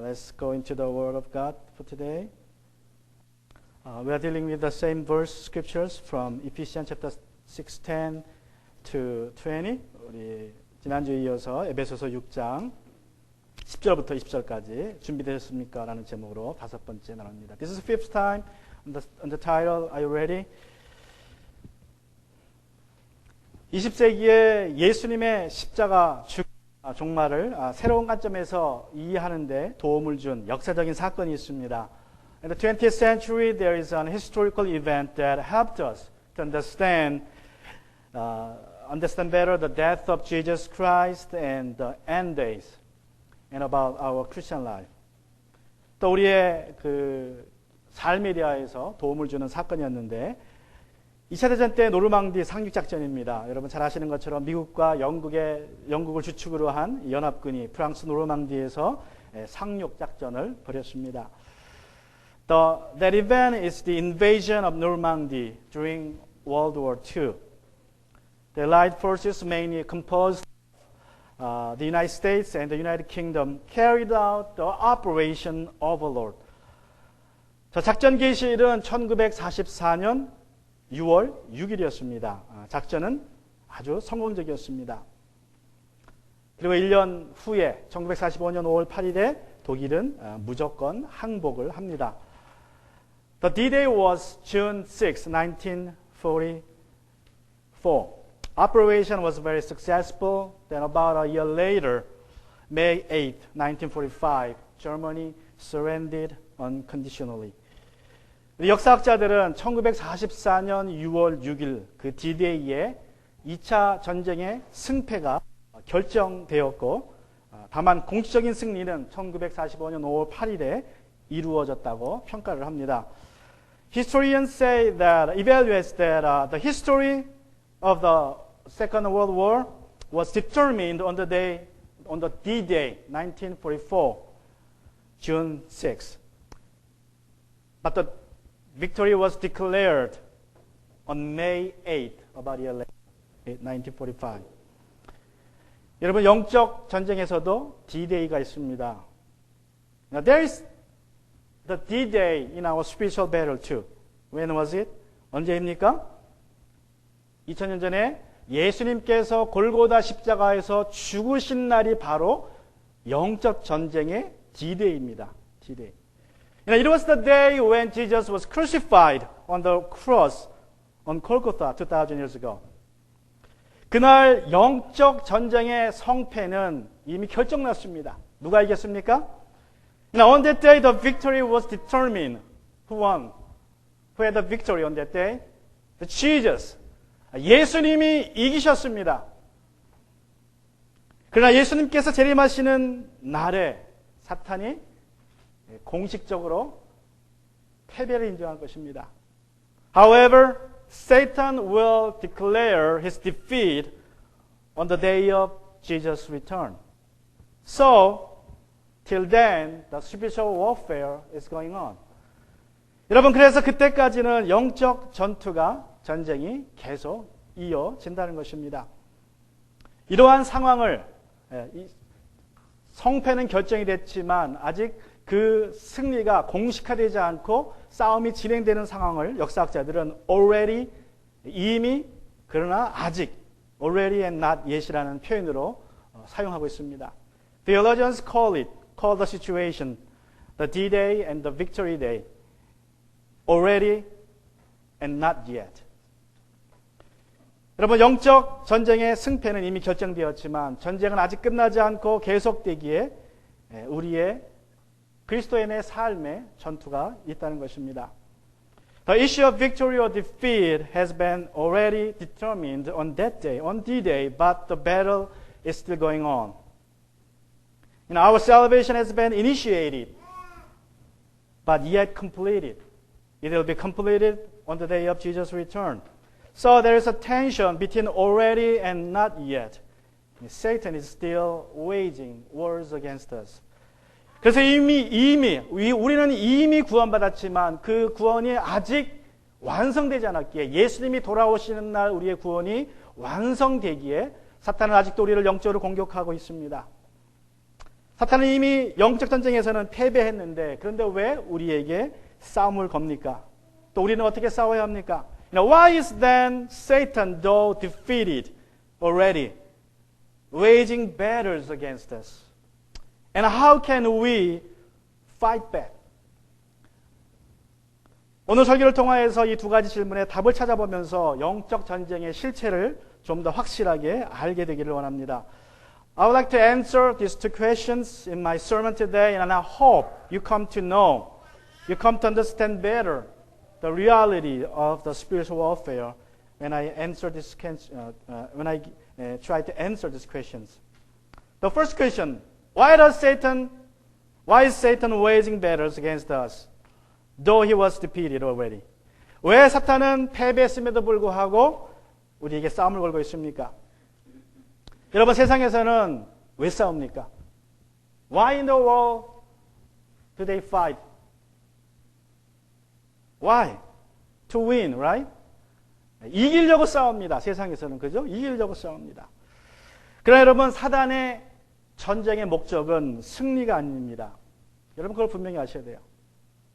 Let's go into the Word of God for today. We are dealing with the same verse scriptures from Ephesians chapter 6:10 to 20. 우리 지난주에 이어서 에베소서 6장 10절부터 20절까지 준비되셨습니까? 라는 제목으로 다섯 번째 나눕니다. This is the fifth time on the title. Are you ready? 20세기에 예수님의 십자가 종말을 새로운 관점에서 이해하는데 도움을 준 역사적인 사건이 있습니다. In the 20th century, there is an historical event that helped us to understand better the death of Jesus Christ and the end days, and about our Christian life. 또 우리의 그 삶에 대하여서 도움을 주는 사건이었는데 2차 대전 때 노르망디 상륙작전입니다. 여러분 잘 아시는 것처럼 미국과 영국을 주축으로 한 연합군이 프랑스 노르망디에서 상륙작전을 벌였습니다. That event is the invasion of Normandy during World War II. The Allied forces, mainly composed of the United States and the United Kingdom, carried out the Operation Overlord. 작전 개시일은 1944년 6월 6일이었습니다. 작전은 아주 성공적이었습니다. 그리고 1년 후에 1945년 5월 8일에 독일은 무조건 항복을 합니다. The D-Day was June 6, 1944. Operation was very successful. Then about a year later, May 8, 1945, Germany surrendered unconditionally. 역사학자들은 1944년 6월 6일 그 D-Day에 2차 전쟁의 승패가 결정되었고 다만 공식적인 승리는 1945년 5월 8일에 이루어졌다고 평가를 합니다. Historians say that evaluates that the history of the Second World War was determined on the D-Day 1944, June 6. But the victory was declared on May 8, about a year later, 1945. 여러분, 영적 전쟁에서도 D-Day가 있습니다. Now, there is the D-Day in our spiritual battle too. When was it? 언제입니까? 2000년 전에 예수님께서 골고다 십자가에서 죽으신 날이 바로 영적 전쟁의 D-Day입니다. D-Day. It was the day when Jesus was crucified on the cross on Golgotha 2,000 years ago. 그날 영적 전쟁의 성패는 이미 결정났습니다. 누가 이겼습니까? Now on that day the victory was determined. Who won? Who had the victory on that day? The Jesus. 예수님이 이기셨습니다. 그러나 예수님께서 재림하시는 날에 사탄이 공식적으로 패배를 인정할 것입니다. However, Satan will declare his defeat on the day of Jesus' return. So, till then, the spiritual warfare is going on. 여러분, 그래서 그때까지는 영적 전쟁이 계속 이어진다는 것입니다. 이러한 상황을 성패는 결정이 됐지만 아직 그 승리가 공식화되지 않고 싸움이 진행되는 상황을 역사학자들은 already, 이미, 그러나 아직, already and not yet이라는 표현으로 사용하고 있습니다. Theologians call the situation, the D-Day and the Victory Day, already and not yet. 여러분, 영적 전쟁의 승패는 이미 결정되었지만 전쟁은 아직 끝나지 않고 계속되기에 우리의 그리스도인의 삶에 전투가 있다는 것입니다. The issue of victory or defeat has been already determined on that day, on D-Day, but the battle is still going on. Our salvation has been initiated, but yet completed. It will be completed on the day of Jesus' return. So there is a tension between already and not yet. Satan is still waging wars against us. 그래서 우리는 이미 구원받았지만 그 구원이 아직 완성되지 않았기에 예수님이 돌아오시는 날 우리의 구원이 완성되기에 사탄은 아직도 우리를 영적으로 공격하고 있습니다. 사탄은 이미 영적 전쟁에서는 패배했는데 그런데 왜 우리에게 싸움을 겁니까? 또 우리는 어떻게 싸워야 합니까? Why is then Satan, though defeated already, waging battles against us? And how can we fight back? 오늘 설교를 통하여서 이 두 가지 질문에 답을 찾아보면서 영적 전쟁의 실체를 좀 더 확실하게 알게 되기를 원합니다. I would like to answer these two questions in my sermon today, and I hope you come to know, you come to understand better the reality of the spiritual warfare when I answer this when I try to answer these questions. The first question: why is Satan waging battles against us, though he was defeated already? 왜 사탄은 패배했음에도 불구하고 우리에게 싸움을 걸고 있습니까? 여러분, 세상에서는 왜 싸웁니까? Why in the world do they fight? Why? To win, right? 이기려고 싸웁니다. 세상에서는, 그죠? 이기려고 싸웁니다. 그러나 여러분, 사단의 전쟁의 목적은 승리가 아닙니다. 여러분, 그걸 분명히 아셔야 돼요.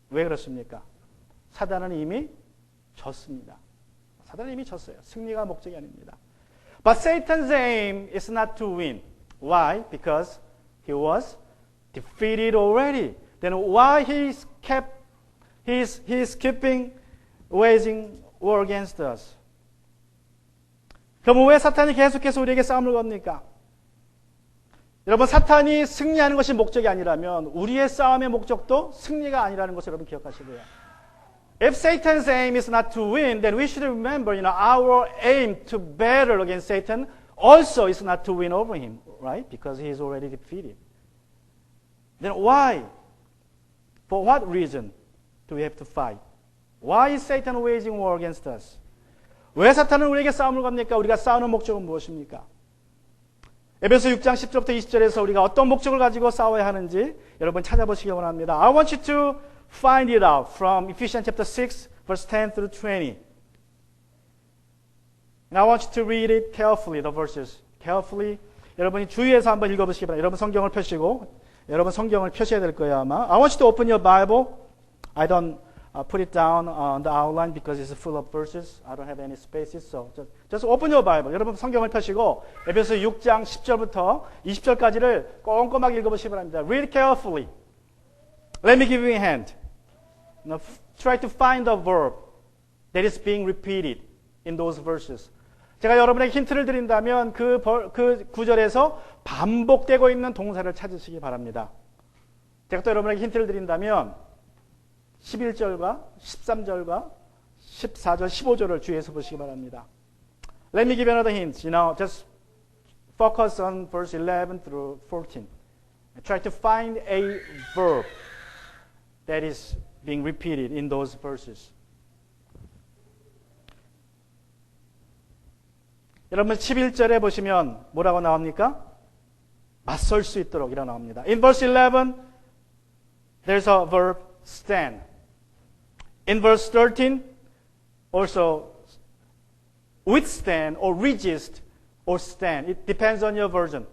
왜 그렇습니까? 사단은 이미 졌습니다. 사단은 이미 졌어요. 승리가 목적이 아닙니다. But Satan's aim is not to win. Why? Because he was defeated already. Then why he's keeping waging war against us? 그럼 왜 사탄이 계속해서 우리에게 싸움을 겁니까? 여러분, 사탄이 승리하는 것이 목적이 아니라면 우리의 싸움의 목적도 승리가 아니라는 것을 여러분 기억하시고요. If Satan's aim is not to win, then we should remember, our aim to battle against Satan also is not to win over him, right? Because he is already defeated. Then why? For what reason do we have to fight? Why is Satan waging war against us? 왜 사탄은 우리에게 싸움을 겁니까? 우리가 싸우는 목적은 무엇입니까? 에베소 6장 10절부터 20절에서 우리가 어떤 목적을 가지고 싸워야 하는지 여러분 찾아보시기 원합니다. I want you to find it out from Ephesians chapter 6, verse 10 through 20. And I want you to read it carefully, the verses. Carefully. 여러분이 주의해서 한번 읽어보시기 바랍니다. 여러분 성경을 펴시고, 여러분 성경을 펴셔야 될 거예요, 아마. I want you to open your Bible. I don't put it down on the outline because it's full of verses. I don't have any spaces, so just open your Bible. 여러분 성경을 펴시고, 에베소 6장 10절부터 20절까지를 꼼꼼하게 읽어보시기 바랍니다. Read carefully. Let me give you a hand. Now, try to find the verb that is being repeated in those verses. 제가 여러분에게 힌트를 드린다면 그 구절에서 반복되고 있는 동사를 찾으시기 바랍니다. 제가 또 여러분에게 힌트를 드린다면 11절과 13절과 14절, 15절을 주의해서 보시기 바랍니다. Let me give you another hint. Just focus on verse 11 through 14. Try to find a verb that is being repeated in those verses. 여러분 11절에 보시면 뭐라고 나옵니까? 맞설 수 있도록 이라고 나옵니다. In verse 11, there's a verb stand. In verse 13, also withstand or resist or stand. It depends on your version.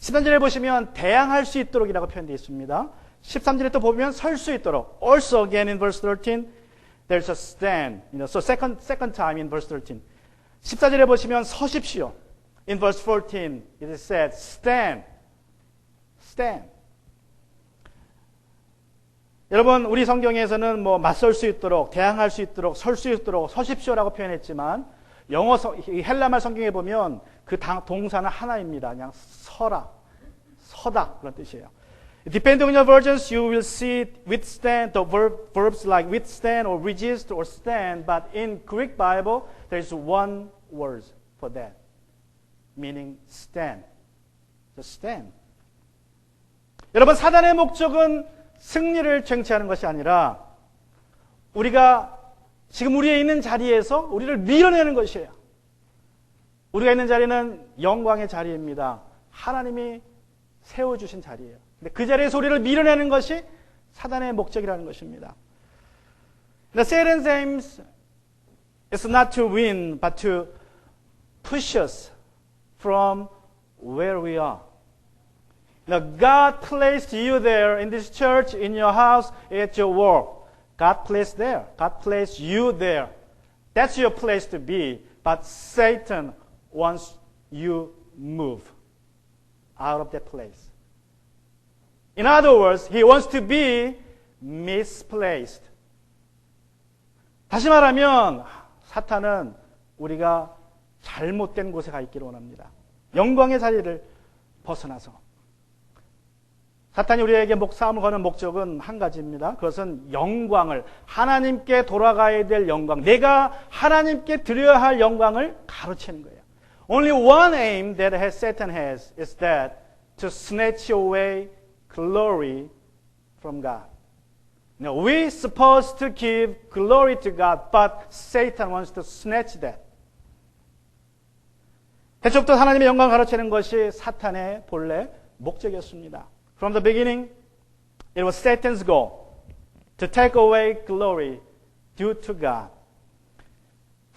13절에 보시면 대항할 수 있도록이라고 표현되어 있습니다. 13절에 또 보면 설 수 있도록. Also again in verse 13, there's a stand. So second time in verse 13. 14절에 보시면 서십시오. In verse 14, it is said, stand. Stand. 여러분, 우리 성경에서는 맞설 수 있도록, 대항할 수 있도록, 설 수 있도록, 서십시오라고 표현했지만, 영어 헬라말 성경에 보면 그 동사는 하나입니다. 그냥 서다 그런 뜻이에요. Depending on your versions, you will see withstand, the verbs like withstand or resist or stand, but in Greek Bible, there's one word for that, meaning stand. Just stand. 여러분, 사단의 목적은 승리를 쟁취하는 것이 아니라 우리가 지금 우리의 있는 자리에서 우리를 밀어내는 것이에요. 우리가 있는 자리는 영광의 자리입니다. 하나님이 세워주신 자리예요. 근데 그 자리에서 우리를 밀어내는 것이 사단의 목적이라는 것입니다. The Satan's aim is not to win, but to push us from where we are. Now, God placed you there in this church, in your house, at your work. God placed there. God placed you there. That's your place to be. But Satan wants you move out of that place. In other words, he wants to be misplaced. 다시 말하면 사탄은 우리가 잘못된 곳에 가 있기를 원합니다. 영광의 자리를 벗어나서. 사탄이 우리에게 싸움을 거는 목적은 한 가지입니다. 그것은 영광을, 하나님께 돌아가야 될 영광, 내가 하나님께 드려야 할 영광을 가로채는 거예요. Only one aim that Satan has is that to snatch away glory from God. Now, we're supposed to give glory to God, but Satan wants to snatch that. 태초부터 하나님의 영광을 가로채는 것이 사탄의 본래 목적이었습니다. From the beginning, it was Satan's goal to take away glory due to God.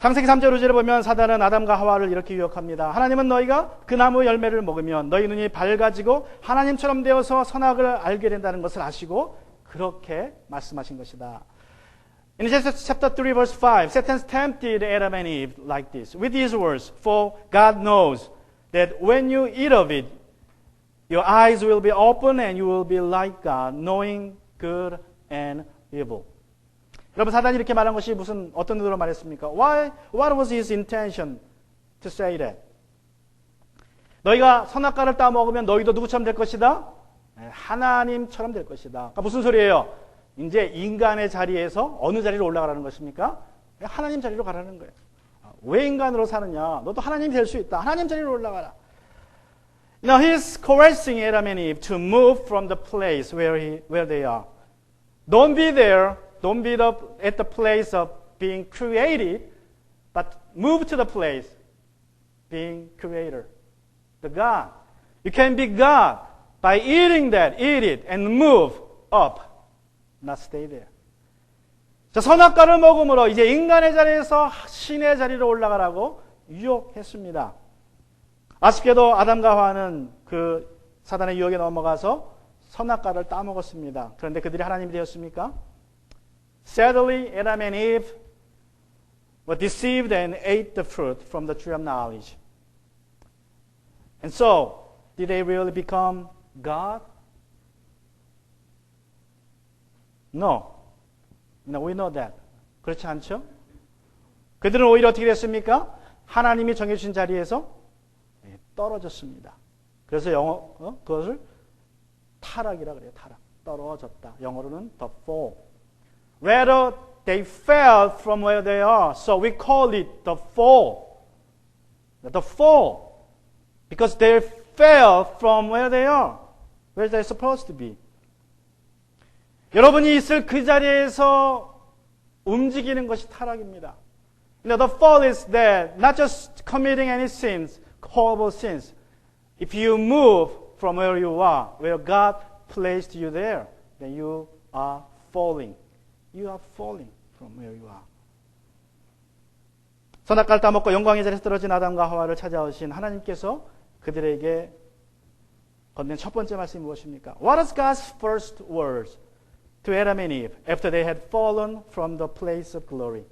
창세기 3절 5절에 보면 사단은 아담과 하와를 이렇게 유혹합니다. 하나님은 너희가 그 나무 열매를 먹으면 너희 눈이 밝아지고 하나님처럼 되어서 선악을 알게 된다는 것을 아시고 그렇게 말씀하신 것이다. In Genesis chapter 3 verse 5, Satan tempted Adam and Eve like this, with these words, For God knows that when you eat of it, your eyes will be open and you will be like God, knowing good and evil. 여러분, 사단이 이렇게 말한 것이 어떤 의도로 말했습니까? What was his intention to say that? 너희가 선악과를 따먹으면 너희도 누구처럼 될 것이다? 하나님처럼 될 것이다. 그러니까 무슨 소리예요? 이제 인간의 자리에서 어느 자리로 올라가라는 것입니까? 하나님 자리로 가라는 거예요. 왜 인간으로 사느냐? 너도 하나님이 될 수 있다. 하나님 자리로 올라가라. Now he's coercing Adam and Eve to move from the place where they are. Don't be there. Don't be at the place of being created, but move to the place being creator. The God. You can be God by eating that, eat it, and move up, not stay there. 자, 선악과를 먹음으로 이제 인간의 자리에서 신의 자리로 올라가라고 유혹했습니다. 아쉽게도 아담과 하와는 그 사단의 유혹에 넘어가서 선악과를 따먹었습니다. 그런데 그들이 하나님이 되었습니까? Sadly, Adam and Eve were deceived and ate the fruit from the tree of knowledge. And so, did they really become God? No. No, we know that. 그렇지 않죠? 그들은 오히려 어떻게 됐습니까? 하나님이 정해주신 자리에서 떨어졌습니다. 그래서 그것을 타락이라 그래요. 타락. 떨어졌다. 영어로는 the fall. Rather, they fell from where they are. So we call it the fall. The fall. Because they fell from where they are. Where they're supposed to be. 여러분이 있을 그 자리에서 움직이는 것이 타락입니다. You know, the fall is that not just committing any sins, horrible sins. If you move from where you are, where God placed you there, then you are falling. You are falling from where you are. 선악과를 따먹고 영광의 자리에서 떨어진 아담과 하와를 찾아오신 하나님께서 그들에게 건넨 첫 번째 말씀이 무엇입니까? What is God's first words to Adam and Eve after they had fallen from the place of glory?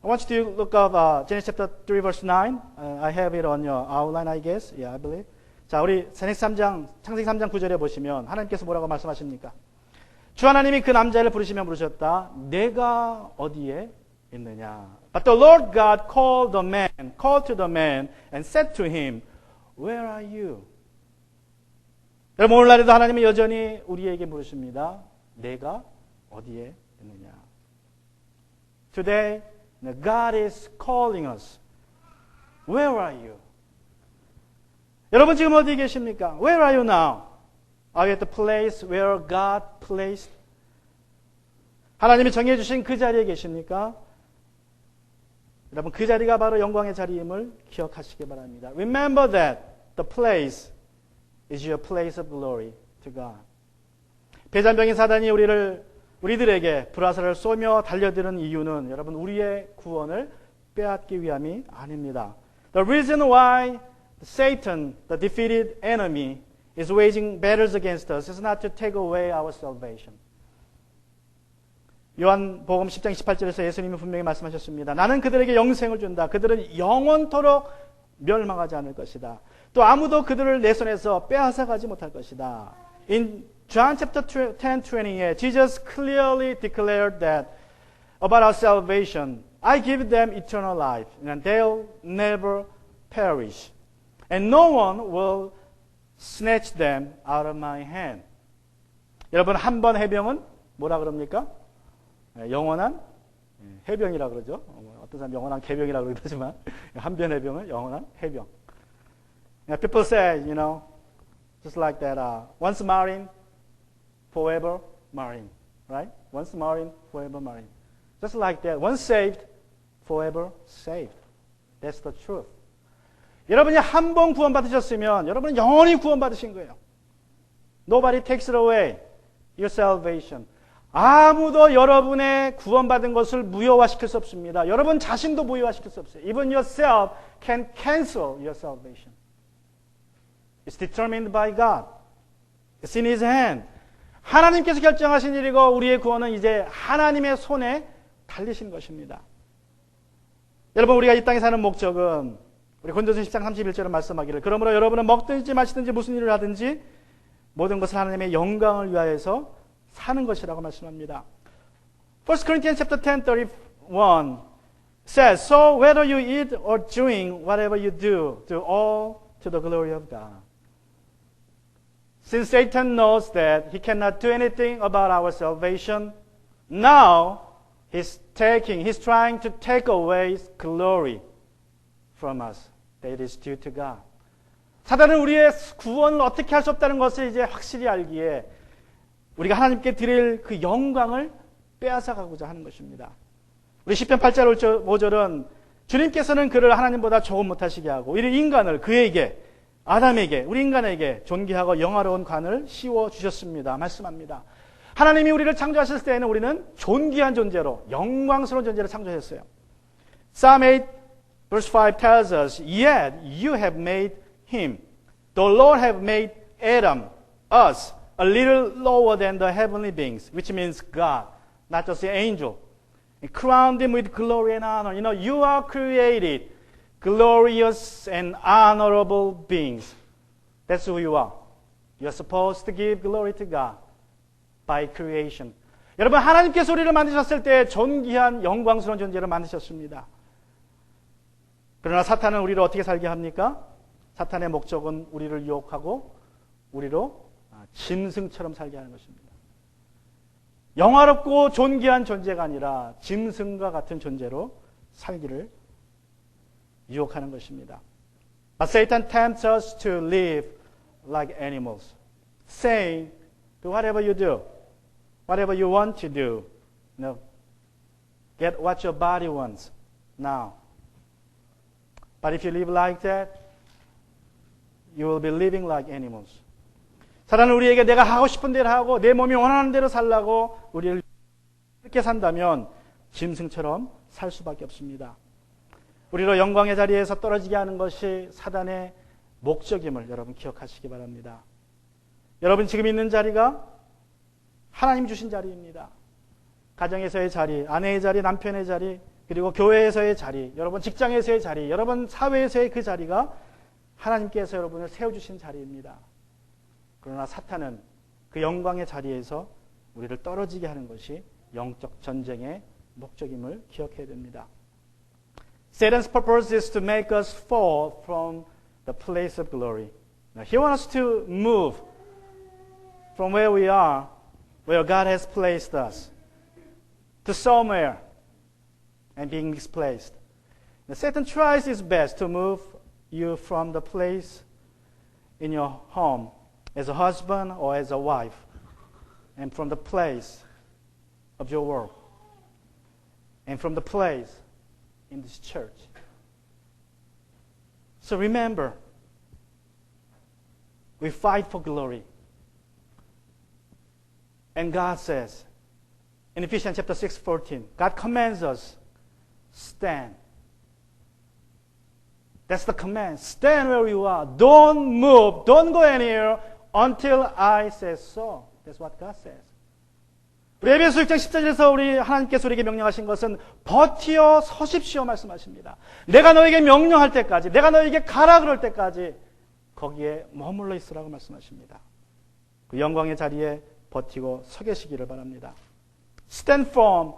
I want you to look up Genesis chapter 3 verse 9. I have it on your outline, I guess. Yeah, I believe. 자, 우리 창세기 3장 9절에 보시면 하나님께서 뭐라고 말씀하십니까? 주 하나님이 그 남자를 부르시며 부르셨다. 내가 어디에 있느냐? But the Lord God called to the man and said to him, Where are you? 여러분, 오늘날에도 하나님은 여전히 우리에게 물으십니다. 내가 어디에 있느냐? Today, God is calling us. Where are you? 여러분 지금 어디 계십니까? Where are you now? Are you at the place where God placed? 하나님이 정해주신 그 자리에 계십니까? 여러분 그 자리가 바로 영광의 자리임을 기억하시기 바랍니다. Remember that the place is your place of glory to God. 배잔병인 사단이 우리들에게 불화살을 쏘며 달려드는 이유는 여러분 우리의 구원을 빼앗기 위함이 아닙니다. The reason why Satan, the defeated enemy, is waging battles against us is not to take away our salvation. 요한복음 10장 28절에서 예수님이 분명히 말씀하셨습니다. 나는 그들에게 영생을 준다. 그들은 영원토록 멸망하지 않을 것이다. 또 아무도 그들을 내 손에서 빼앗아가지 못할 것이다. In John chapter 10:20에 Jesus clearly declared that about our salvation, I give them eternal life, and they'll never perish, and no one will snatch them out of my hand. 여러분, 한 번 해병은 뭐라 그럽니까? 영원한 해병이라 그러죠. 어떤 사람 영원한 개병이라 그러지만 한 번 해병은 영원한 해병. People say, you know, just like that, once marine, forever marine, right? Once marine, forever marine. Just like that, once saved, forever saved. That's the truth. 여러분이 한 번 구원받으셨으면 여러분은 영원히 구원받으신 거예요. Nobody takes it away, your salvation. 아무도 여러분의 구원받은 것을 무효화시킬 수 없습니다. 여러분 자신도 무효화시킬 수 없어요. Even yourself can cancel your salvation. It's determined by God. It's in His hand. 하나님께서 결정하신 일이고 우리의 구원은 이제 하나님의 손에 달리신 것입니다. 여러분, 우리가 이 땅에 사는 목적은 우리 고린도서 10장 31절에 말씀하기를 그러므로 여러분은 먹든지 마시든지 무슨 일을 하든지 모든 것을 하나님의 영광을 위하여서 사는 것이라고 말씀합니다. 1 Corinthians chapter 10:31 says, So whether you eat or drink, whatever you do all to the glory of God. Since Satan knows that he cannot do anything about our salvation, now he's trying to take away glory from us that is due to God. 사단은 우리의 구원을 어떻게 할 수 없다는 것을 이제 확실히 알기에 우리가 하나님께 드릴 그 영광을 빼앗아가고자 하는 것입니다. 우리 시편 8절 5절은 주님께서는 그를 하나님보다 조금 못하시게 하고 이를 인간을 그에게 아담에게 우리 인간에게 존귀하고 영화로운 관을 씌워 주셨습니다. 말씀합니다. 하나님이 우리를 창조하셨을 때에는 우리는 존귀한 존재로 영광스러운 존재로 창조하셨어요. Psalm 8 verse 5 tells us, Yet you have made him. The Lord have made Adam, us, a little lower than the heavenly beings, which means God, not just the angel. And crowned him with glory and honor. You know, you are created glorious and honorable beings. That's who you are. You are supposed to give glory to God by creation. 여러분, 하나님께서 우리를 만드셨을 때 존귀한 영광스러운 존재를 만드셨습니다. 그러나 사탄은 우리를 어떻게 살게 합니까? 사탄의 목적은 우리를 유혹하고 우리로 짐승처럼 살게 하는 것입니다. 영화롭고 존귀한 존재가 아니라 짐승과 같은 존재로 살기를 유혹하는 것입니다. But Satan tempts us to live like animals, saying, do whatever you do, whatever you want to do, get what your body wants now. But if you live like that, you will be living like animals. 사단은 우리에게 내가 하고 싶은 대로 하고 내 몸이 원하는 대로 살라고 우리를 그렇게 산다면 짐승처럼 살 수밖에 없습니다. 우리로 영광의 자리에서 떨어지게 하는 것이 사단의 목적임을 여러분 기억하시기 바랍니다. 여러분 지금 있는 자리가 하나님 주신 자리입니다. 가정에서의 자리, 아내의 자리, 남편의 자리, 그리고 교회에서의 자리, 여러분 직장에서의 자리, 여러분 사회에서의 그 자리가 하나님께서 여러분을 세워주신 자리입니다. 그러나 사탄은 그 영광의 자리에서 우리를 떨어지게 하는 것이 영적 전쟁의 목적임을 기억해야 됩니다. Satan's purpose is to make us fall from the place of glory. Now, he wants us to move from where we are, where God has placed us, to somewhere and being misplaced. Now, Satan tries his best to move you from the place in your home as a husband or as a wife, and from the place of your work, and from the place in this church. So remember, we fight for glory. And God says, in Ephesians chapter 6:14, God commands us, stand. That's the command. Stand where you are. Don't move. Don't go anywhere until I say so. That's what God says. 우리 에베소 6장 14절에서 우리 하나님께서 우리에게 명령하신 것은 버티어 서십시오 말씀하십니다. 내가 너에게 명령할 때까지, 내가 너에게 가라 그럴 때까지 거기에 머물러 있으라고 말씀하십니다. 그 영광의 자리에 버티고 서 계시기를 바랍니다. Stand firm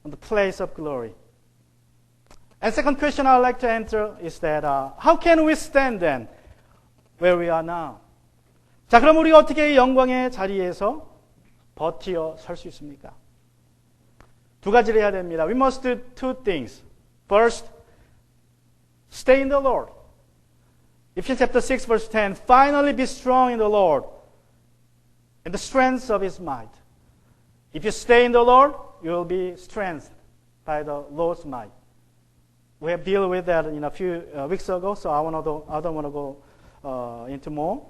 on the place of glory. And second question I'd like to answer is that how can we stand then where we are now? 자, 그럼 우리가 어떻게 이 영광의 자리에서 버티어 설 수 있습니까? 두 가지를 해야 됩니다. We must do two things. First, stay in the Lord. Ephesians chapter 6 verse 10, finally be strong in the Lord and the strength of His might. If you stay in the Lord, you will be strengthened by the Lord's might. We have dealt with that in a few weeks ago, so I don't want to go into more.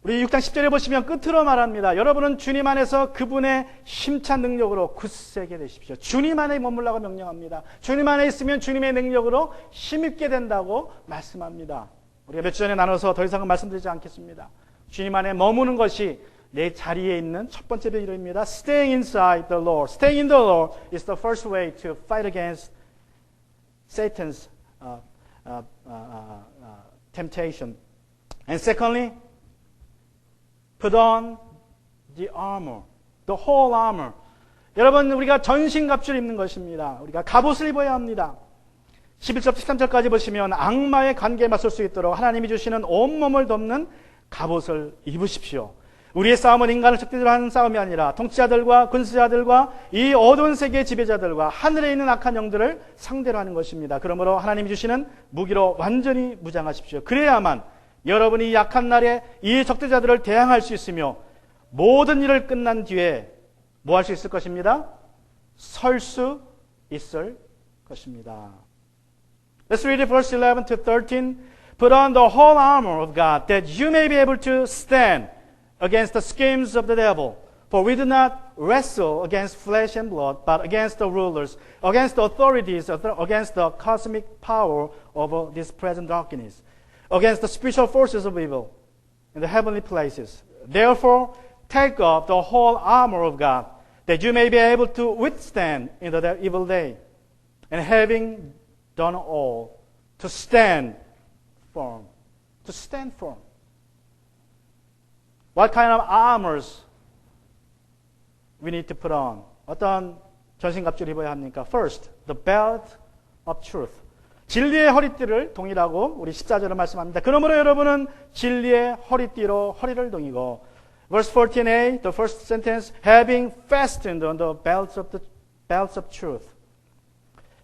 우리 6장 10절에 보시면 끝으로 말합니다. 여러분은 주님 안에서 그분의 힘찬 능력으로 굳세게 되십시오. 주님 안에 머물라고 명령합니다. 주님 안에 있으면 주님의 능력으로 힘있게 된다고 말씀합니다. 우리가 몇 주 전에 나눠서 더 이상은 말씀드리지 않겠습니다. 주님 안에 머무는 것이 내 자리에 있는 첫 번째 비결입니다. Staying inside the Lord. Staying in the Lord is the first way to fight against Satan's temptation. And secondly, put on the armor, the whole armor. 여러분, 우리가 전신갑주를 입는 것입니다. 우리가 갑옷을 입어야 합니다. 11절, 13절까지 보시면 악마의 관계에 맞설 수 있도록 하나님이 주시는 온몸을 덮는 갑옷을 입으십시오. 우리의 싸움은 인간을 적대적으로 하는 싸움이 아니라 통치자들과 군수자들과 이 어두운 세계의 지배자들과 하늘에 있는 악한 영들을 상대로 하는 것입니다. 그러므로 하나님이 주시는 무기로 완전히 무장하십시오. 그래야만 여러분이 약한 날에 이 적대자들을 대항할 수 있으며 모든 일을 끝난 뒤에 뭐 할 수 있을 것입니다? 설 수 있을 것입니다. Let's read verse 11 to 13. Put on the whole armor of God that you may be able to stand against the schemes of the devil. For we do not wrestle against flesh and blood, but against the rulers, against the authorities, against the cosmic power over this present darkness, against the spiritual forces of evil in the heavenly places. Therefore, take up the whole armor of God, that you may be able to withstand in the evil day, and having done all, to stand firm. To stand firm. What kind of armors we need to put on? 어떤 전신갑주를 입어야 합니까? First, the belt of truth. 진리의 허리띠를 동이라고 우리 14절을 말씀합니다. 그러므로 여러분은 진리의 허리띠로 허리를 동이고, verse 14a, the first sentence, having fastened on the belts of truth.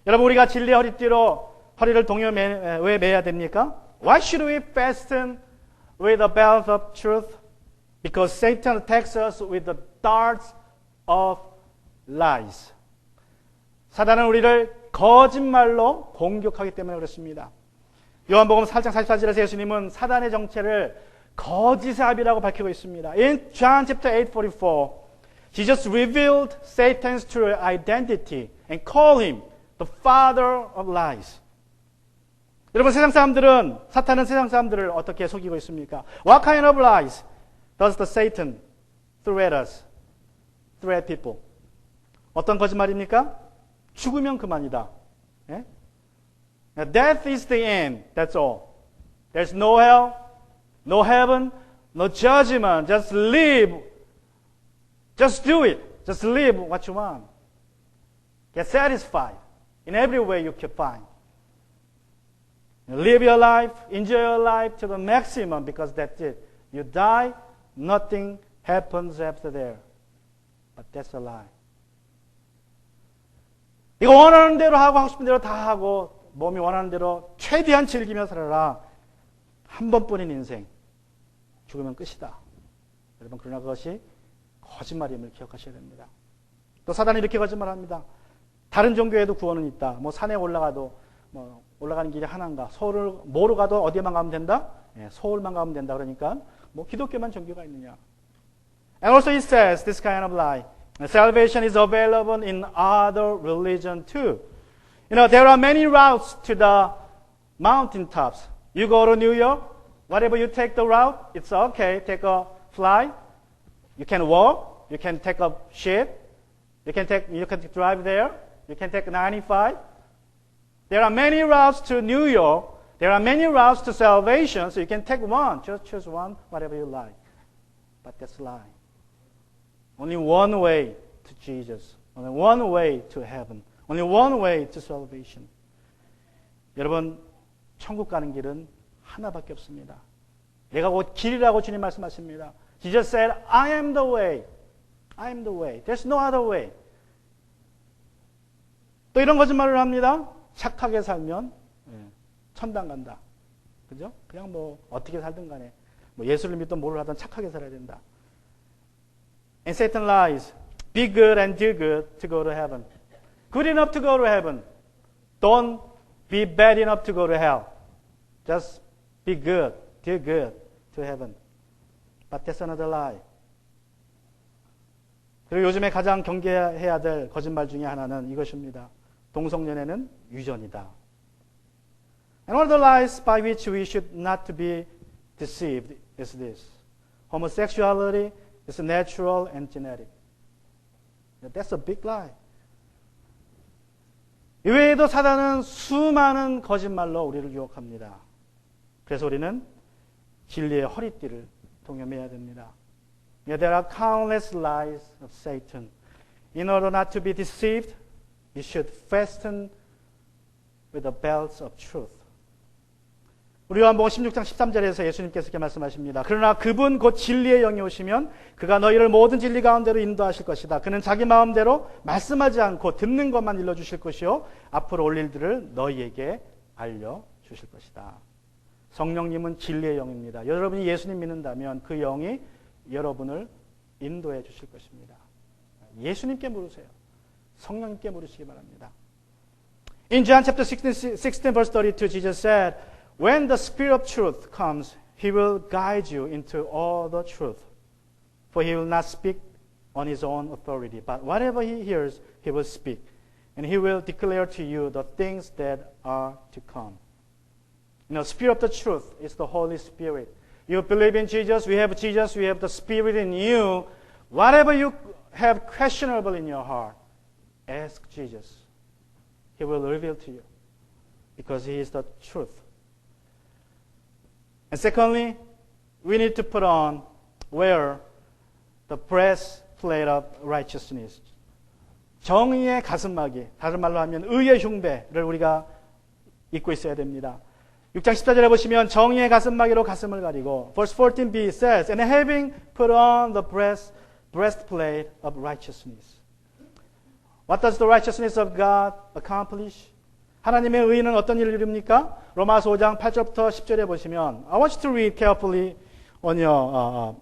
여러분, 우리가 진리의 허리띠로 허리를 동여 왜 매야 됩니까? Why should we fasten with the belt of truth? Because Satan attacks us with the darts of lies. 사단은 우리를 거짓말로 공격하기 때문에 그렇습니다. 요한복음 4장 44절에서 예수님은 사단의 정체를 거짓의 아비라고 밝히고 있습니다. In John chapter 8:44, Jesus revealed Satan's true identity and called him the father of lies. 여러분, 세상 사람들은, 사탄은 세상 사람들을 어떻게 속이고 있습니까? What kind of lies does the Satan threat us? Threat people. 어떤 거짓말입니까? 죽으면 그만이다. 예? Death is the end. That's all. There's no hell, no heaven, no judgment. Just live. Just do it. Just live what you want. Get satisfied in every way you can find. Live your life, enjoy your life to the maximum because that's it. You die, nothing happens after there. But that's a lie. 이거 원하는 대로 하고 싶은 대로 다 하고 몸이 원하는 대로 최대한 즐기며 살아라. 한 번뿐인 인생. 죽으면 끝이다. 여러분, 그러나 그것이 거짓말임을 기억하셔야 됩니다. 또 사단이 이렇게 거짓말합니다. 다른 종교에도 구원은 있다. 뭐 산에 올라가도 뭐 올라가는 길이 하나인가. 서울을 뭐로 가도 어디에만 가면 된다? 예, 서울만 가면 된다. 그러니까 뭐 기독교만 종교가 있느냐. And also it says this kind of lie. Salvation is available in other religion too. You know, there are many routes to the mountain tops. You go to New York, Whatever you take the route, it's okay. Take a flight. You can walk. You can take a ship. You can drive there. You can take 95. There are many routes to New York. There are many routes to salvation, so you can take one. Just choose one, whatever you like. But that's a lie. Only one way to Jesus. Only one way to heaven. Only one way to salvation. 여러분, 천국 가는 길은 하나밖에 없습니다. 내가 곧 길이라고 주님 말씀하십니다. Jesus said, I am the way. I am the way. There's no other way. 또 이런 거짓말을 합니다. 착하게 살면 천당 간다. 그죠? 그냥 뭐 어떻게 살든 간에 뭐 예수를 믿든 뭐를 하든 착하게 살아야 된다. And Satan lies. Be good and do good to go to heaven. Good enough to go to heaven. Don't be bad enough to go to hell. Just be good, do good to heaven. But that's another lie. 그리고 요즘에 가장 경계해야 될 거짓말 중에 하나는 이것입니다. 동성연애는 유전이다. And one of the lies by which we should not to be deceived is this. Homosexuality is natural and genetic. That's a big lie. 이외에도 사단은 수많은 거짓말로 우리를 유혹합니다. 그래서 우리는 진리의 허리띠를 동여매야 됩니다. There are countless lies of Satan. In order not to be deceived, you should fasten with the belts of truth. 우리 요한복음 16장 13절에서 예수님께서 이렇게 말씀하십니다. 그러나 그분 곧 진리의 영이 오시면 그가 너희를 모든 진리 가운데로 인도하실 것이다. 그는 자기 마음대로 말씀하지 않고 듣는 것만 일러주실 것이요 앞으로 올 일들을 너희에게 알려주실 것이다. 성령님은 진리의 영입니다. 여러분이 예수님 믿는다면 그 영이 여러분을 인도해 주실 것입니다. 예수님께 물으세요. 성령님께 물으시기 바랍니다. In John chapter 16 verse 32, Jesus said, When the Spirit of truth comes, He will guide you into all the truth. For He will not speak on His own authority, but whatever He hears, He will speak. And He will declare to you the things that are to come. You know, Spirit of the truth is the Holy Spirit. You believe in Jesus, we have the Spirit in you. Whatever you have questionable in your heart, ask Jesus. He will reveal to you because He is the truth. And secondly, we need to wear the breastplate of righteousness. 정의의 가슴막이, 다른 말로 하면 의의 흉배를 우리가 입고 있어야 됩니다. 6장 14절에 보시면 정의의 가슴막이로 가슴을 가리고 verse 14b says, And having put on the breastplate of righteousness. What does the righteousness of God accomplish? 하나님의 의는 어떤 일을 이룹니까? 로마서 5장 8절부터 10절에 보시면 I want you to read carefully on your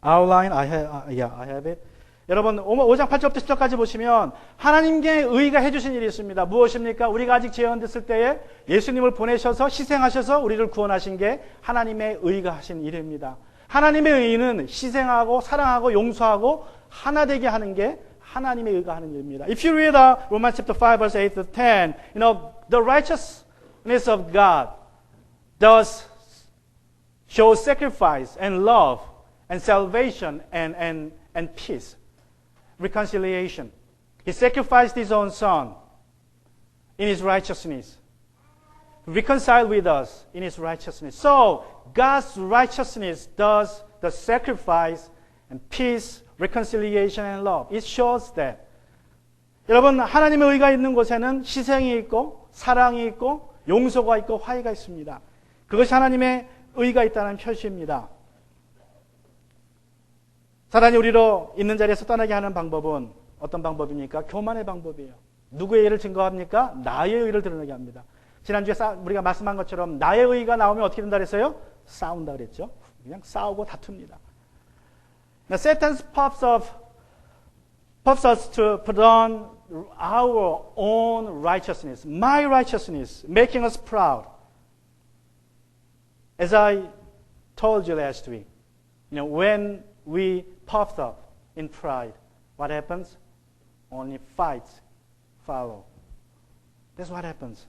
outline. I have it. 여러분 5장 8절부터 10절까지 보시면 하나님께 의가 해주신 일이 있습니다. 무엇입니까? 우리가 아직 죄인됐을 때에 예수님을 보내셔서 희생하셔서 우리를 구원하신 게 하나님의 의가 하신 일입니다. 하나님의 의는 희생하고 사랑하고 용서하고 하나 되게 하는 게 하나님의 의가 하는 일입니다. If you read Romans chapter 5 verse 8 to 10, you know, the righteousness of God does show sacrifice and love and salvation and peace, reconciliation. He sacrificed His own Son in His righteousness, reconciled with us in His righteousness. So, God's righteousness does the sacrifice and peace, reconciliation and love. It shows that. 여러분, 하나님의 의가 있는 곳에는 희생이 있고 사랑이 있고 용서가 있고 화해가 있습니다. 그것이 하나님의 의가 있다는 표시입니다. 사단이 우리로 있는 자리에서 떠나게 하는 방법은 어떤 방법입니까? 교만의 방법이에요. 누구의 의를 증거합니까? 나의 의를 드러내게 합니다. 지난주에 우리가 말씀한 것처럼 나의 의가 나오면 어떻게 된다 그랬어요? 싸운다 그랬죠. 그냥 싸우고 다툽니다. Now, Satan puffs us to put on our own righteousness, my righteousness, making us proud. As I told you last week, you know, when we puffed up in pride, what happens? Only fights follow. That's what happens.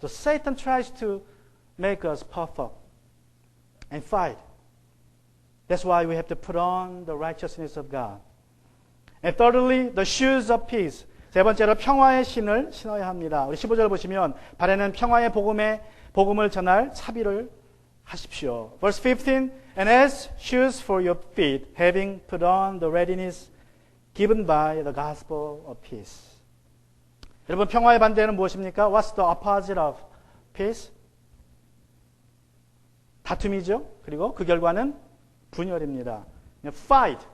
So Satan tries to make us puff up and fight. That's why we have to put on the righteousness of God. And thirdly, the shoes of peace. 세 번째로 평화의 신을 신어야 합니다. 우리 15절 보시면 발에는 평화의 복음을 전할 차비를 하십시오. Verse 15, and as shoes for your feet, having put on the readiness given by the gospel of peace. 여러분, 평화의 반대는 무엇입니까? What's the opposite of peace? 다툼이죠. 그리고 그 결과는 분열입니다. Fight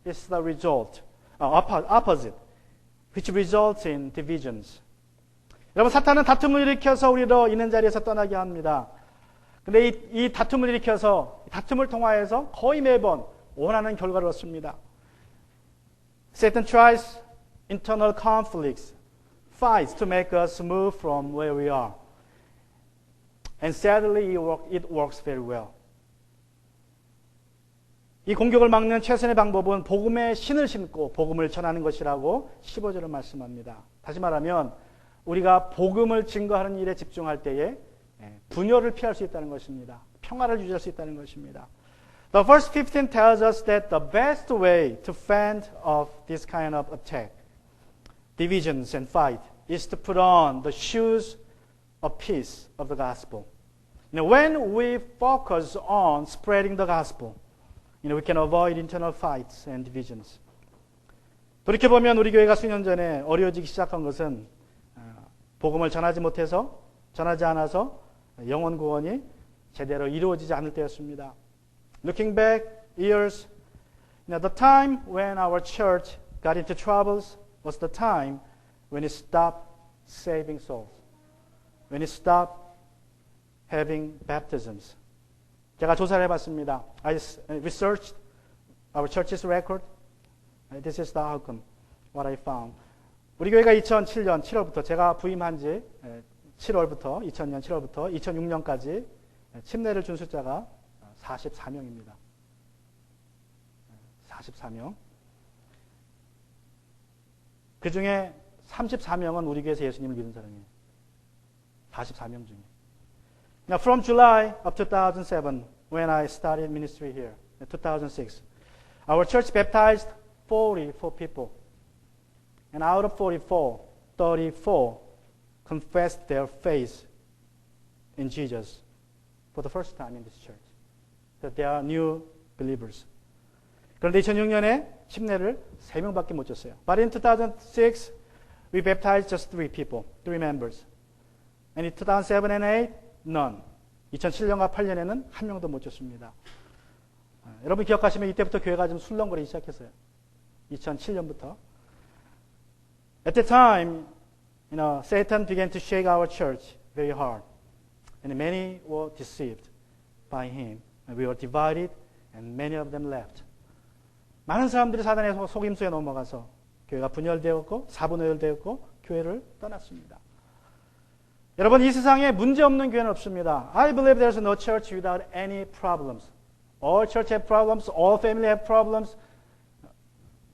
is the result, opposite, which results in divisions. 여러분, 사탄은 다툼을 일으켜서 우리로 있는 자리에서 떠나게 합니다. 근데 이 다툼을 일으켜서, 다툼을 통하여서 거의 매번 원하는 결과를 얻습니다. Satan tries internal conflicts, fights to make us move from where we are. And sadly, it works very well. 이 공격을 막는 최선의 방법은 복음의 신을 신고 복음을 전하는 것이라고 15절은 말씀합니다. 다시 말하면 우리가 복음을 증거하는 일에 집중할 때에 분열을 피할 수 있다는 것입니다. 평화를 유지할 수 있다는 것입니다. The verse 15 tells us that the best way to fend off this kind of attack, divisions and fight, is to put on the shoes of peace of the gospel. When we focus on spreading the gospel, we can avoid internal fights and divisions. 돌이켜보면 우리 교회가 수년 전에 어려워지기 시작한 것은 복음을 전하지 않아서 영혼 구원이 제대로 이루어지지 않을 때였습니다. Looking back years, the time when our church got into troubles was the time when it stopped saving souls, when it stopped having baptisms. 제가 조사를 해봤습니다. I researched our church's record. This is the outcome, what I found. 우리 교회가 2007년 7월부터 제가 부임한 지 7월부터 2000년 7월부터 2006년까지 침례를 준 숫자가 44명입니다. 44명. 그 중에 34명은 우리 교회에서 예수님을 믿은 사람이에요. 44명 중에. Now, from July of 2007, when I started ministry here, in 2006, our church baptized 44 people. And out of 44, 34 confessed their faith in Jesus for the first time in this church. That they are new believers. 그런데 2006년에 침례를 3명밖에 못 줬어요. But in 2006, we baptized just 3 people, 3 members. And in 2007 and 8, none. 2007년과 8년에는 1명도 못 줬습니다. 여러분 기억하시면 이때부터 교회가 좀 술렁거리기 시작했어요. 2007년부터. At the time, Satan began to shake our church very hard. And many were deceived by him. And we were divided and many of them left. 많은 사람들이 사단의 속임수에 넘어가서 교회가 분열되었고 사분오열되었고 교회를 떠났습니다. 여러분 이 세상에 문제없는 교회는 없습니다. I believe there's no church without any problems. All church have problems. All family have problems.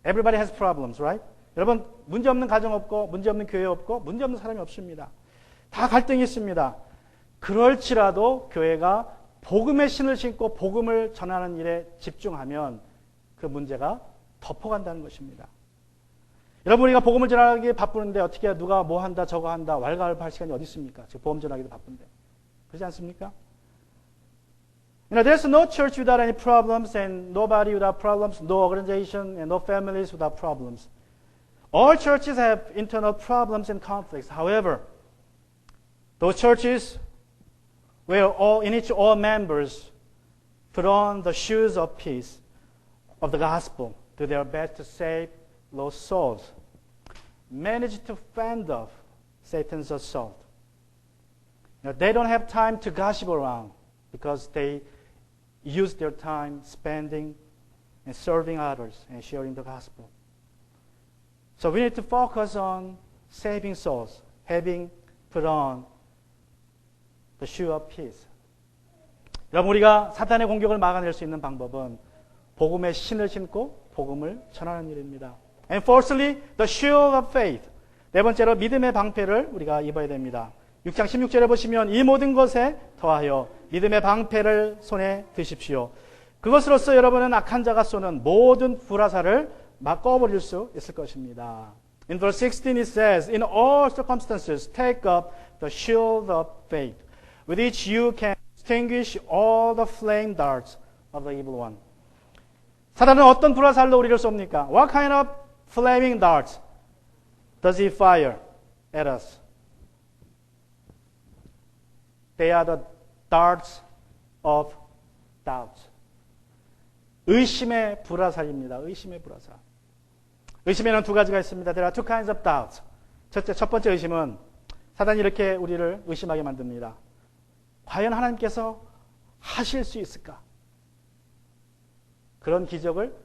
Everybody has problems, right? 여러분 문제없는 가정 없고 문제없는 교회 없고 문제없는 사람이 없습니다. 다 갈등이 있습니다. 그럴지라도 교회가 복음의 신을 신고 복음을 전하는 일에 집중하면 그 문제가 덮어간다는 것입니다. 여러분 우리가 복음을 전하기에 바쁘는데 어떻게 누가 뭐 한다 저거 한다 왈가왈부할 시간이 어디 있습니까? 지금 복음 전하기도 바쁜데 그렇지 않습니까? There's no church without any problems and nobody without problems, no organization and no families without problems. All churches have internal problems and conflicts. However, those churches where in each all members put on the shoes of peace of the gospel, do their best to save lost souls, manage to fend off Satan's assault. They don't have time to gossip around because they use their time spending and serving others and sharing the gospel. So we need to focus on saving souls, having put on the shoe of peace. 여러분 우리가 사탄의 공격을 막아낼 수 있는 방법은 복음의 신을 신고 복음을 전하는 일입니다. And fourthly, the shield of faith. 네 번째로 믿음의 방패를 우리가 입어야 됩니다. 6장 16절에 보시면 이 모든 것에 더하여 믿음의 방패를 손에 드십시오. 그것으로써 여러분은 악한 자가 쏘는 모든 불화살을 막 꺼버릴 수 있을 것입니다. In verse 16 it says, In all circumstances take up the shield of faith, with which you can extinguish all the flame darts of the evil one. 사단은 어떤 불화살로 우리를 쏩니까? What kind of flaming darts does he fire at us? They are the darts of doubt. 의심의 불화살입니다. 의심의 불화살. 의심에는 두 가지가 있습니다. There are two kinds of doubts. 첫 번째 의심은 사단이 이렇게 우리를 의심하게 만듭니다. 과연 하나님께서 하실 수 있을까? 그런 기적을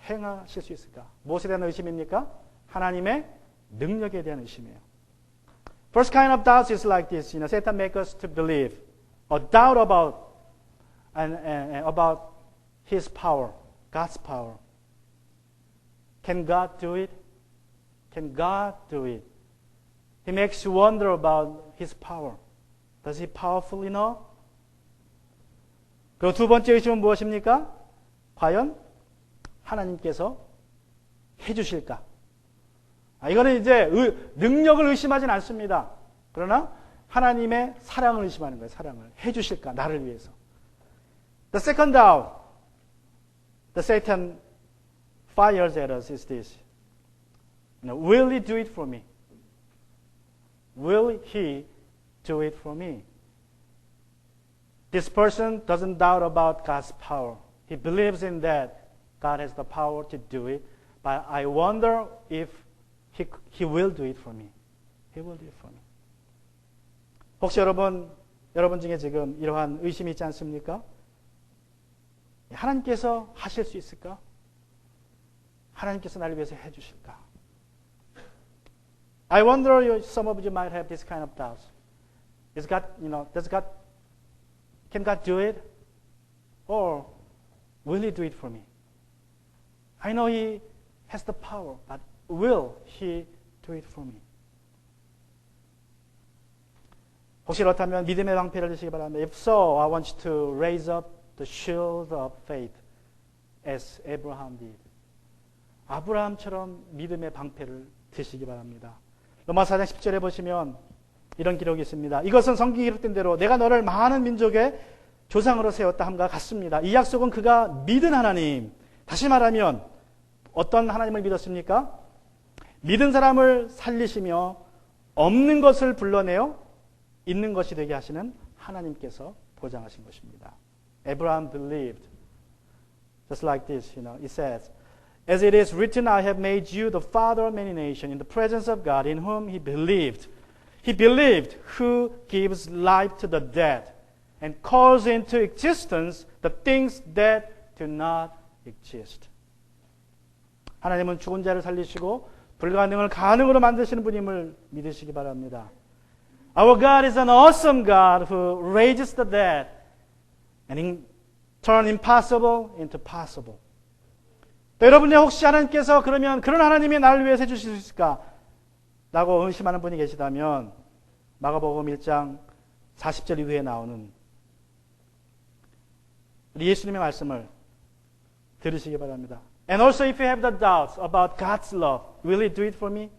행하실 수 있을까? 무엇에 대한 의심입니까? 하나님의 능력에 대한 의심이에요. First kind of doubt is like this. Satan makes us to believe a doubt about His power, God's power. Can God do it? Can God do it? He makes you wonder about His power. Does He powerful enough? 그리고 두 번째 의심은 무엇입니까? 과연 하나님께서 해주실까? 이거는 이제 능력을 의심하진 않습니다. 그러나 하나님의 사랑을 의심하는 거예요. 사랑을 해주실까? 나를 위해서. The second doubt that Satan fires at us is this. Will He do it for me? Will He do it for me? This person doesn't doubt about God's power. He believes in that God has the power to do it. But I wonder if He will do it for me. He will do it for me. 혹시 여러분 중에 지금 이러한 의심이 있지 않습니까? 하나님께서 하실 수 있을까? 하나님께서 나를 위해서 해주실까? I wonder some of you might have this kind of doubts. Is God, can God do it? Or will He do it for me? I know He has the power, but will He do it for me? 혹시 그렇다면 믿음의 방패를 드시기 바랍니다. If so, I want you to raise up the shield of faith as Abraham did. 아브라함처럼 믿음의 방패를 드시기 바랍니다. 로마서 4장 10절에 보시면 이런 기록이 있습니다. 이것은 성경에 기록된 대로 내가 너를 많은 민족의 조상으로 세웠다 함과 같습니다. 이 약속은 그가 믿은 하나님, 다시 말하면 어떤 하나님을 믿었습니까? 믿은 사람을 살리시며 없는 것을 불러내어 있는 것이 되게 하시는 하나님께서 보장하신 것입니다. Abraham believed. Just like this, it says, As it is written, I have made you the father of many nations in the presence of God in whom he believed. He believed who gives life to the dead and calls into existence the things that do not exist. 하나님은 죽은 자를 살리시고 불가능을 가능으로 만드시는 분임을 믿으시기 바랍니다. Our God is an awesome God who raises the dead and turn impossible into possible. 여러분이 혹시 하나님께서 그러면 그런 하나님이 나를 위해서 해주실 수 있을까? 라고 의심하는 분이 계시다면 마가복음 1장 40절 이후에 나오는 우리 예수님의 말씀을 들으시기 바랍니다. And also if you have the doubts about God's love, will He do it for me?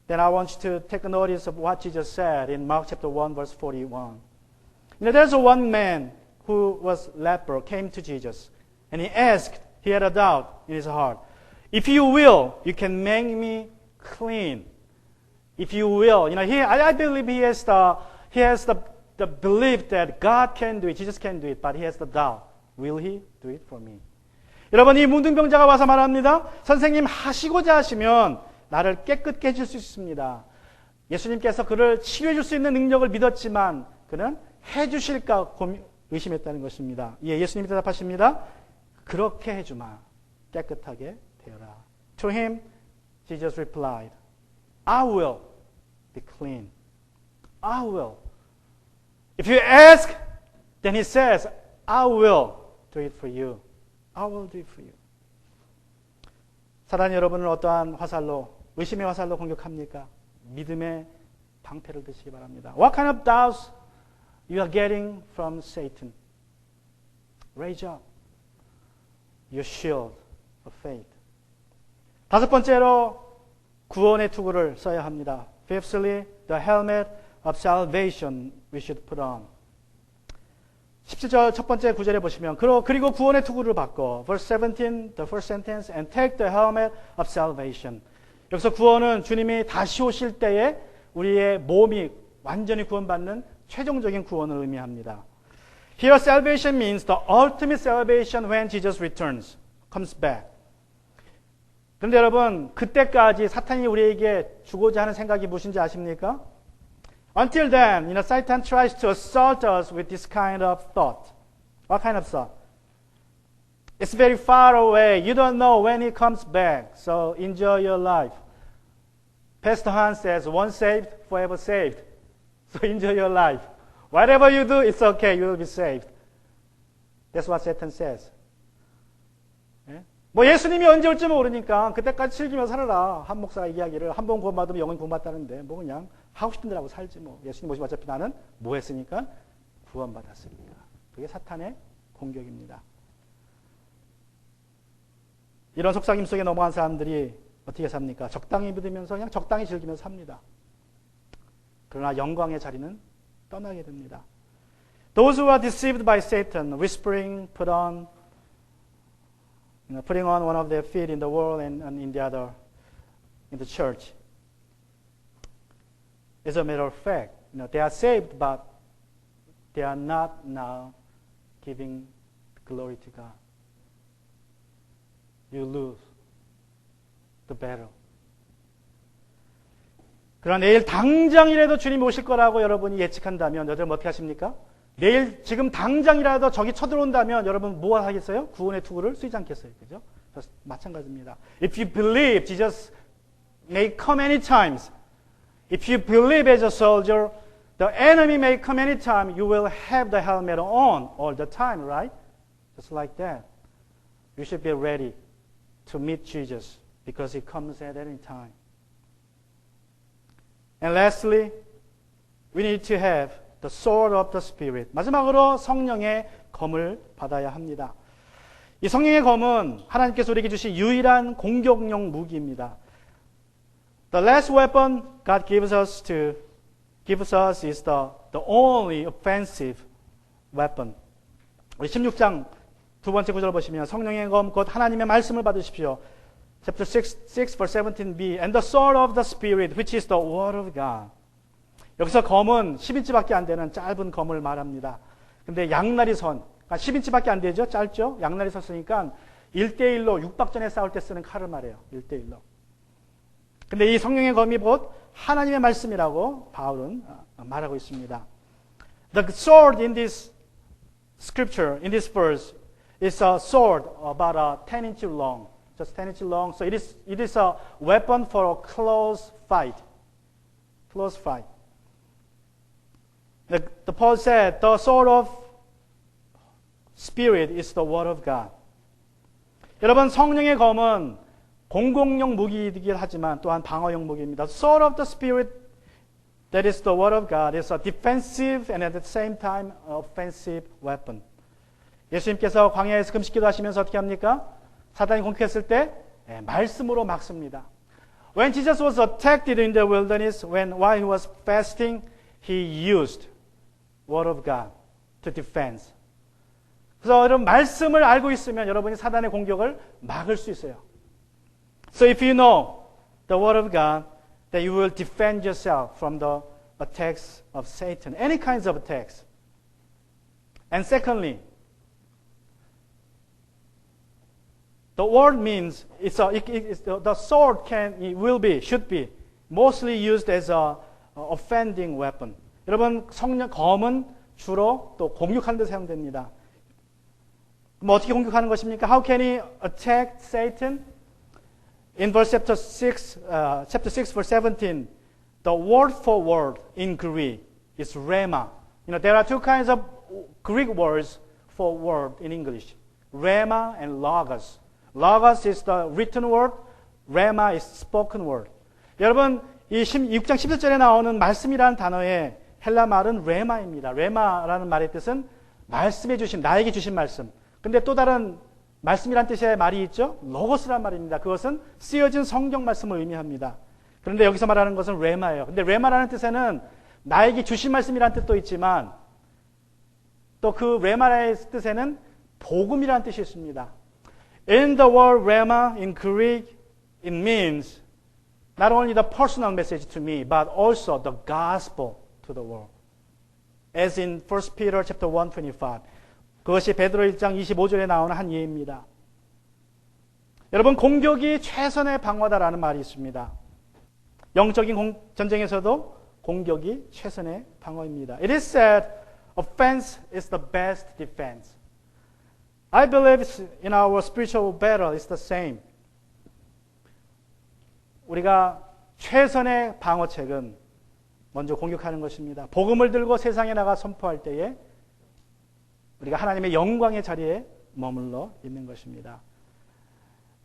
Then I want you to take notice of what Jesus said in Mark chapter 1 verse 41. There's one man who was leper came to Jesus and he asked, he had a doubt in his heart. If you will, you can make me clean. If you will, I believe he has the belief that God can do it, Jesus can do it, but he has the doubt. Will He do it for me? 여러분, 이 문둥병자가 와서 말합니다. 선생님 하시고자 하시면 나를 깨끗게 해줄 수 있습니다. 예수님께서 그를 치료해 줄 수 있는 능력을 믿었지만 그는 해주실까 의심했다는 것입니다. 예, 예수님이 대답하십니다. 그렇게 해주마. 깨끗하게 되어라. To him, Jesus replied, I will be clean. I will. If you ask, then he says, I will do it for you. I will do it for you. 사단이 여러분을 어떠한 화살로, 의심의 화살로 공격합니까? 믿음의 방패를 드시기 바랍니다. What kind of doubts you are getting from Satan? Raise up your shield of faith. 다섯 번째로 구원의 투구를 써야 합니다. Fifthly, the helmet of salvation we should put on. 17절 첫 번째 구절에 보시면 그리고 구원의 투구를 받고 verse 17, the first sentence and take the helmet of salvation. 여기서 구원은 주님이 다시 오실 때에 우리의 몸이 완전히 구원받는 최종적인 구원을 의미합니다. Here salvation means the ultimate salvation when Jesus returns, comes back. 그런데 여러분 그때까지 사탄이 우리에게 주고자 하는 생각이 무엇인지 아십니까? Until then, Satan tries to assault us with this kind of thought. What kind of thought? It's very far away. You don't know when he comes back. So enjoy your life. Pastor Han says, once saved, forever saved. So enjoy your life. Whatever you do, it's okay. You will be saved. That's what Satan says. 뭐 예수님이 언제 올지 모르니까 그때까지 즐기며 살아라. 한 목사가 이야기를 한 번 구원받으면 영원히 구원받다는데 뭐 그냥 하고 싶은 대로 하고 살지 뭐. 예수님 모시면 어차피 나는 뭐 했으니까 구원받았으니까. 그게 사탄의 공격입니다. 이런 속삭임 속에 넘어간 사람들이 어떻게 삽니까? 적당히 믿으면서 그냥 적당히 즐기면서 삽니다. 그러나 영광의 자리는 떠나게 됩니다. Those who are deceived by Satan, whispering, putting on one of their feet in the world and in the other in the church. As a matter of fact, they are saved, but they are not now giving glory to God. You lose the battle. 그러나 내일 당장이라도 주님이 오실 거라고 여러분이 예측한다면 여러분 어떻게 하십니까? 내일 지금 당장이라도 적이 쳐들어온다면 여러분 뭐 하겠어요? 구원의 투구를 쓰지 않겠어요? 그죠? 마찬가지입니다. If you believe Jesus may come any times, if you believe as a soldier, the enemy may come any time, you will have the helmet on all the time, right? Just like that. You should be ready to meet Jesus because he comes at any time. And lastly, we need to have the sword of the Spirit. 마지막으로 성령의 검을 받아야 합니다. 이 성령의 검은 하나님께서 우리에게 주신 유일한 공격용 무기입니다. The last weapon God gives us is the only offensive weapon. 우리 16장 두 번째 구절을 보시면 성령의 검 곧 하나님의 말씀을 받으십시오. Chapter 6 verse 17b and the sword of the Spirit which is the word of God. 여기서 검은 10인치밖에 안 되는 짧은 검을 말합니다. 근데 양날이 선, 그러니까 10인치밖에 안 되죠? 짧죠? 양날이 섰으니까 1대1로 육박전에 싸울 때 쓰는 칼을 말해요. 1대1로. 근데 이 성령의 검이 곧 하나님의 말씀이라고 바울은 말하고 있습니다. The sword in this scripture, in this verse, is a sword about 10 inches long. Just 10 inches long. So it is a weapon for a close fight. Close fight. The Paul said, the sword of Spirit is the word of God. 여러분 성령의 검은 공공용 무기이긴 하지만 또한 방어용 무기입니다. The sword of the Spirit, that is the word of God, is a defensive and at the same time offensive weapon. 예수님께서 광야에서 금식기도 하시면서 어떻게 합니까? 사단이 공격했을 때 말씀으로 막습니다. When Jesus was attacked in the wilderness, while he was fasting, he used word of God to defend. 그래서 여러분 말씀을 알고 있으면 여러분이 사단의 공격을 막을 수 있어요. So if you know the word of God, then you will defend yourself from the attacks of Satan, any kinds of attacks. And secondly, the word means the sword should be mostly used as a offending weapon. 여러분 성령 검은 주로 또 공격하는 데 사용됩니다. 그럼 어떻게 공격하는 것입니까? How can he attack Satan? In chapter 6 verse 17, the word for word in Greek is rhema. There are two kinds of Greek words for word in English. Rhema and logos. Logos is the written word. Rhema is spoken word. 여러분 이 6장 11절에 나오는 말씀이라는 단어의 헬라 말은 레마입니다. 레마라는 말의 뜻은 말씀해 주신, 나에게 주신 말씀. 근데 또 다른 말씀이란 뜻의 말이 있죠. 로고스란 말입니다. 그것은 쓰여진 성경 말씀을 의미합니다. 그런데 여기서 말하는 것은 레마예요. 근데 레마라는 뜻에는 나에게 주신 말씀이라는 뜻도 있지만 또 그 레마의 뜻에는 복음이라는 뜻이 있습니다. In the word rema in Greek, it means not only the personal message to me, but also the gospel to the world. As in 1 Peter chapter 1:25. 그것이 베드로 1장 25절에 나오는 한 예입니다. 여러분, 공격이 최선의 방어다라는 말이 있습니다. 영적인 전쟁에서도 공격이 최선의 방어입니다. It is said, offense is the best defense. I believe in our spiritual battle it's the same. 우리가 최선의 방어책은 먼저 공격하는 것입니다. 복음을 들고 세상에 나가 선포할 때에 우리가 하나님의 영광의 자리에 머물러 있는 것입니다.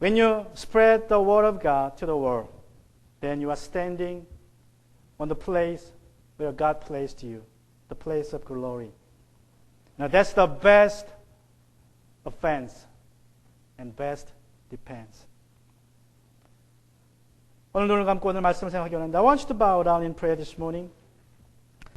When you spread the word of God to the world, then you are standing on the place where God placed you, the place of glory. Now that's the best offense and best defense. 오늘 눈을 감고 오늘 말씀을 생각하기 원합니다. I want you to bow down in prayer this morning.